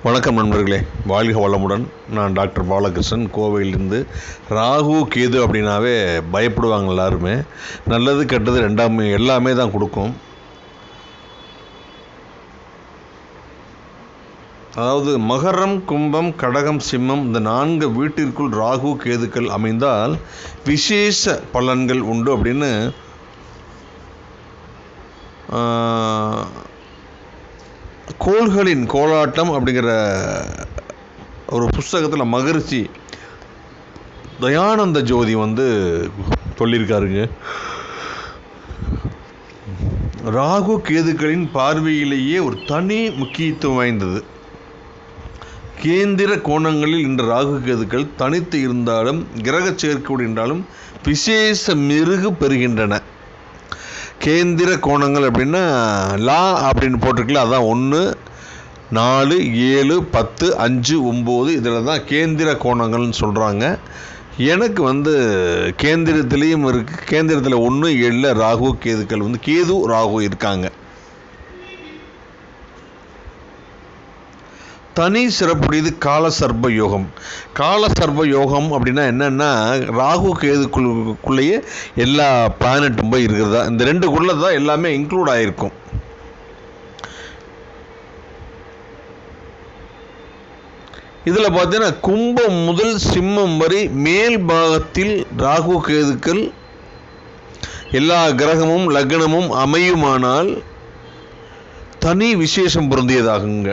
வணக்கம் நண்பர்களே, வாழ்க வளமுடன். நான் டாக்டர் பாலகிருஷ்ணன், கோவையிலிருந்து. ராகு கேது அப்படின்னாவே பயப்படுவாங்க எல்லாருமே. நல்லது கெட்டது எல்லாமே தான் கொடுக்கும். அதாவது மகரம், கும்பம், கடகம், சிம்மம் இந்த 4 வீட்டிற்குள் ராகு கேதுக்கள் அமைந்தால் விசேஷ பலன்கள் உண்டு அப்படின்னு கோள்களின் கோலாட்டம் அப்படிங்கிற ஒரு புஸ்தகத்தில் மகரிஷி தயானந்த ஜோதி சொல்லியிருக்காருங்க. ராகு கேதுக்களின் பார்வையிலேயே ஒரு தனி முக்கியத்துவம் வாய்ந்தது. கேந்திர கோணங்களில் இந்த ராகு கேதுக்கள் தனித்து இருந்தாலும் கிரக சேர்க்கையோடு இருந்தாலும் விசேஷ மெருகு பெறுகின்றன. கேந்திர கோணங்கள் அப்படின்னா லா அப்படின்னு போட்டிருக்கல, அதான் 1, 4, 7, 10, 5, 9 இதில் தான் கேந்திர கோணங்கள்னு சொல்கிறாங்க. எனக்கு கேந்திரத்துலேயும் இருக்குது. கேந்திரத்தில் 1, 7 ராகு கேதுக்கள் கேது ராகு இருக்காங்க. தனி சிறப்புடையது காலசர்ப யோகம். காலசர்ப யோகம் அப்படின்னா என்னென்னா, ராகு கேதுக்குள்ளேயே எல்லா பிளானட்டும் போய் இருக்கிறதா. இந்த 2 தான் எல்லாமே இன்க்ளூட் ஆகிருக்கும். இதில் பார்த்தீங்கன்னா கும்பம் முதல் சிம்மம் வரை மேல் பாகத்தில் ராகு கேதுக்கள் எல்லா கிரகமும் லக்னமும் அமையுமானால் தனி விசேஷம் பொருந்தியதாகுங்க.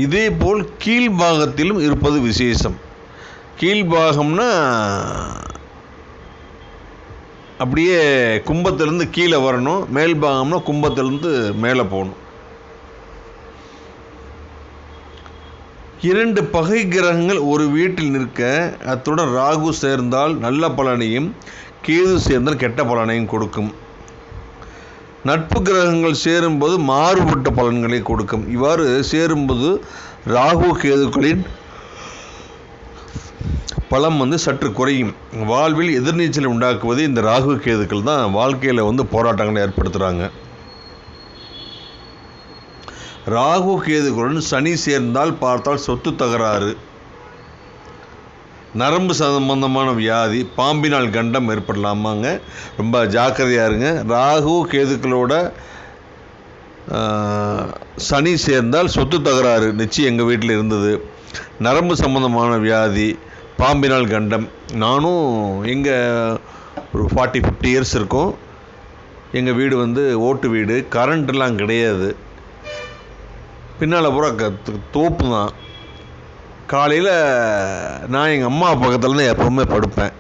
இதேபோல் கீழ்பாகத்திலும் இருப்பது விசேஷம். கீழ்பாகம்னா அப்படியே கும்பத்திலேருந்து கீழே வரணும், மேல் பாகம்னா கும்பத்திலேருந்து மேலே போகணும். 2 பகை கிரகங்கள் ஒரு வீட்டில் நிற்க அத்துடன் ராகு சேர்ந்தால் நல்ல பலனையும், கேது சேர்ந்தால் கெட்ட பலனையும் கொடுக்கும். நட்பு கிரகங்கள் சேரும்போது மாறுபட்ட பலன்களை கொடுக்கும். இவ்வாறு சேரும்போது ராகு கேதுக்களின் பலம் சற்று குறையும். வாழ்வில் எதிர்நீச்சல் உண்டாக்குவது இந்த ராகு கேதுக்கள் தான். வாழ்க்கையில் போராட்டங்களை ஏற்படுத்துகிறாங்க. ராகு கேதுக்களுடன் சனி சேர்ந்தால் பார்த்தால் சொத்து தகராறு, நரம்பு சம்பந்தமான வியாதி, பாம்பினால் கண்டம் ஏற்படலாமாங்க. ரொம்ப ஜாக்கிரதையாக இருங்க. ராகு கேதுக்களோட சனி சேர்ந்தால் சொத்து தகராறு நிச்சயம் எங்கள் வீட்டில் இருந்தது. நரம்பு சம்பந்தமான வியாதி, பாம்பினால் கண்டம். நானும் எங்கள் ஒரு 40-50 இயர்ஸ் இருக்கும். எங்கள் வீடு ஓட்டு வீடு, கரண்ட்லாம் கிடையாது. பின்னால் பூரா தோப்பு தான். காலையில் நான் எங்கள் அம்மா பக்கத்தில் தான் எப்பவுமே படுப்பேன்.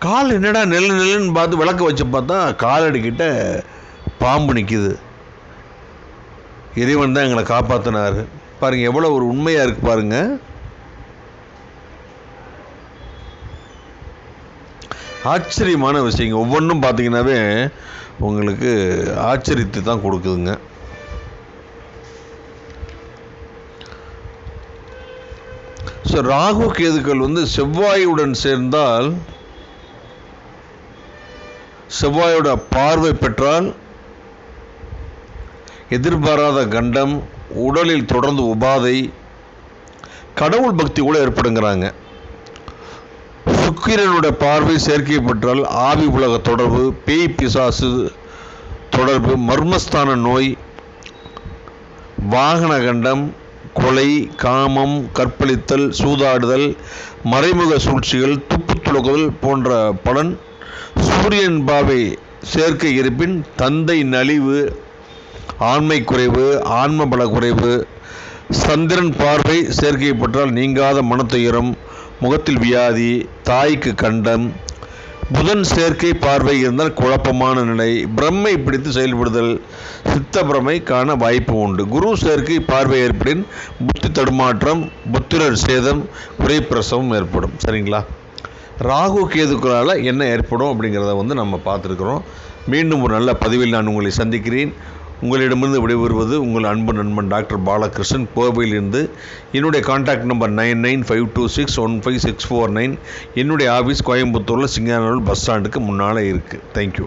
கால் என்னடா நெல்லுன்னு பார்த்து விளக்க வச்சு பார்த்தா காலடிக்கிட்ட பாம்பு நிற்கிது. இறைவன் தான் எங்களை காப்பாற்றினார். பாருங்கள் எவ்வளோ ஒரு உண்மையாக இருக்குது பாருங்கள். ஆச்சரியமான விஷயங்க. ஒவ்வொன்றும் பார்த்தீங்கன்னாவே உங்களுக்கு ஆச்சரியத்தை தான் கொடுக்குதுங்க. ஸோ ராகு கேதுக்கள் செவ்வாயுடன் சேர்ந்தால், செவ்வாயோட பார்வை பெற்றால் எதிர்பாராத கண்டம், உடலில் தொடர்ந்து உபாதை, கடவுள் பக்தி கூட ஏற்படுங்கிறாங்க. சுக்கிரனோட பார்வை சேர்க்கை பெற்றால் ஆவி உலக தொடர்பு, பேய் பிசாசு தொடர்பு, மர்மஸ்தான நோய், வாகன கண்டம், கொலை, காமம், கற்பழித்தல், சூதாடுதல், மறைமுக சூழ்ச்சிகள், துப்பு துளக்குதல் போன்ற பலன். சூரியன் பாவை சேர்க்கை இருப்பின் தந்தை நலிவு, ஆண்மை குறைவு, ஆன்ம பல குறைவு. சந்திரன் பார்வை சேர்க்கை பெற்றால் நீங்காத மனத்துயரம், முகத்தில் வியாதி, தாய்க்கு கண்டம். புதன் சேர்க்கை பார்வை இருந்தால் குழப்பமான நிலை, பிரம்மை பிடித்து செயல்படுதல், சித்த பிரமை காண வாய்ப்பு உண்டு. குரு சேர்க்கை பார்வை ஏற்படின் புத்தி தடுமாற்றம், புத்திரர் சேதம், குறைப்பிரசவம் ஏற்படும். சரிங்களா? ராகு கேதுக்களால் என்ன ஏற்படும் அப்படிங்கிறத நம்ம பார்த்துருக்குறோம். மீண்டும் ஒரு நல்ல பதிவில் நான் உங்களை சந்திக்கிறேன். உங்களிடமிருந்து விடைபெறுவது உங்கள் அன்பு நண்பன் டாக்டர் பாலகிருஷ்ணன், கோவையிலிருந்து. என்னுடைய கான்டாக்ட் நம்பர் 9952615649. என்னுடைய ஆஃபீஸ் கோயம்புத்தூரில் சிங்கானூர் பஸ் ஸ்டாண்டுக்கு முன்னால் இருக்குது. தேங்க்யூ.